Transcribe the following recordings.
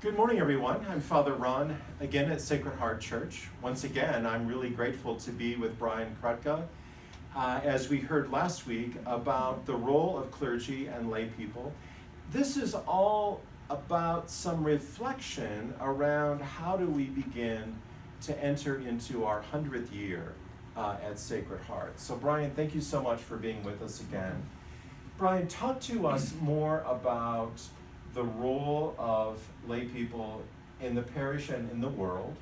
Good morning, everyone. I'm Father Ron, again at Sacred Heart Church. Once again, I'm really grateful to be with Brian Krutka. As we heard last week about the role of clergy and lay people, this is all about some reflection around how do we begin to enter into our 100th year at Sacred Heart. So Brian, thank you so much for being with us again. Brian, talk to us more about the role of lay people in the parish and in the world.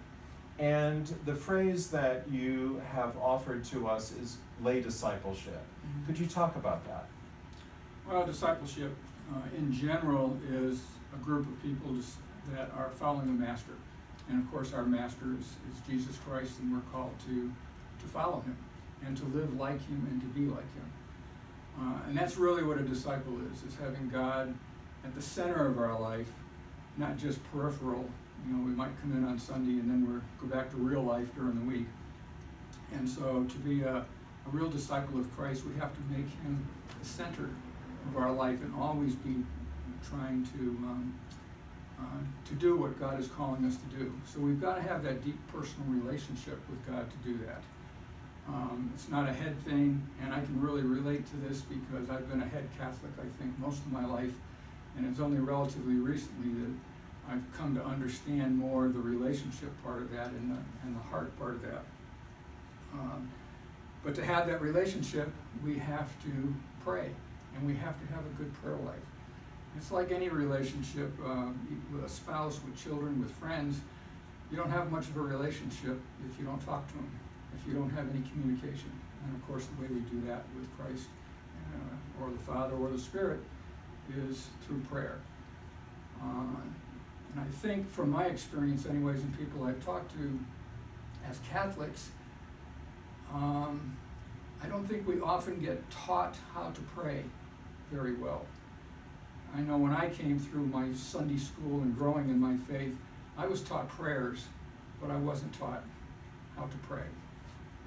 And the phrase that you have offered to us is lay discipleship. Mm-hmm. Could you talk about that? Well, discipleship in general is a group of people that are following a master. And of course our master is Jesus Christ, and we're called to follow him and to live like him and to be like him. And that's really what a disciple is having God at the center of our life, not just peripheral. You know, we might come in on Sunday and then go back to real life during the week. And so to be a real disciple of Christ, we have to make him the center of our life and always be trying to do what God is calling us to do. So we've got to have that deep personal relationship with God to do that. It's not a head thing, and I can really relate to this because I've been a head Catholic, I think, most of my life. And it's only relatively recently that I've come to understand more the relationship part of that and the heart part of that. But to have that relationship, we have to pray, and we have to have a good prayer life. It's like any relationship with a spouse, with children, with friends. You don't have much of a relationship if you don't talk to them, if you don't have any communication. And of course, the way we do that with Christ or the Father or the Spirit is through prayer. And I think from my experience anyways, and people I've talked to as Catholics, I don't think we often get taught how to pray very well. I know when I came through my Sunday school and growing in my faith, I was taught prayers, but I wasn't taught how to pray.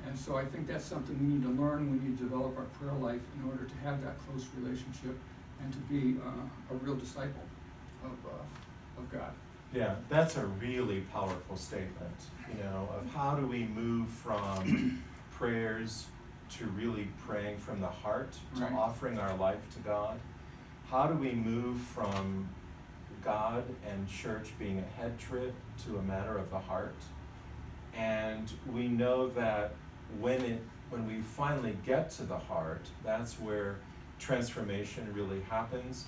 And so I think that's something we need to learn. We need to develop our prayer life in order to have that close relationship and to be a real disciple of God. Yeah, that's a really powerful statement, of how do we move from prayers to really praying from the heart, to Right. offering our life to God. How do we move from God and church being a head trip to a matter of the heart? And we know that when we finally get to the heart, that's where transformation really happens.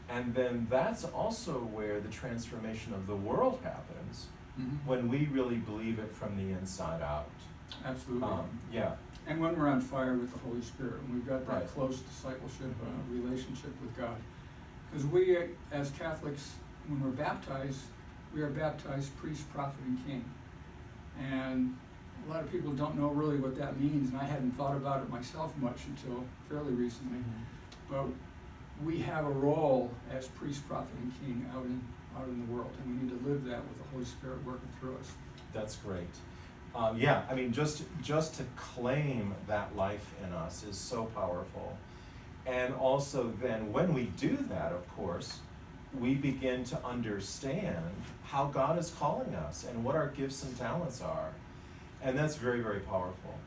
And then that's also where the transformation of the world happens, Mm-hmm. when we really believe it from the inside out. Absolutely. Yeah. And when we're on fire with the Holy Spirit, and we've got that Right. close discipleship relationship with God. Because we, as Catholics, when we're baptized, we are baptized priest, prophet, and king. And a lot of people don't know really what that means, and I hadn't thought about it myself much until fairly recently. Mm-hmm. But we have a role as priest, prophet, and king out in the world, and we need to live that with the Holy Spirit working through us. That's great. Just to claim that life in us is so powerful. And also then when we do that, of course, we begin to understand how God is calling us and what our gifts and talents are. And that's very, very powerful.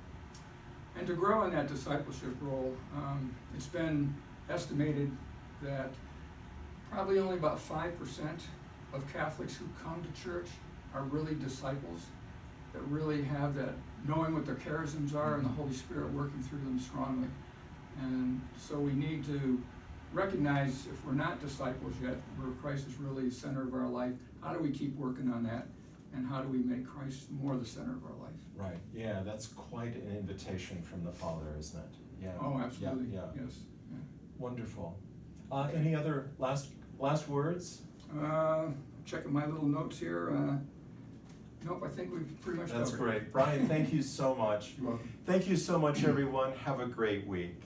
And to grow in that discipleship role, it's been estimated that probably only about 5% of Catholics who come to church are really disciples, that really have that knowing what their charisms are and the Holy Spirit working through them strongly. And so we need to recognize if we're not disciples yet, where Christ is really the center of our life, how do we keep working on that? And how do we make Christ more the center of our life? Right, yeah, that's quite an invitation from the Father, isn't it? Yeah. Oh, absolutely, Yeah. yes. Yeah. Wonderful. Any other last words? Checking my little notes here. Nope, I think we've pretty much covered it. That's great. Brian, thank you so much. You're welcome. Thank you so much, everyone. Have a great week.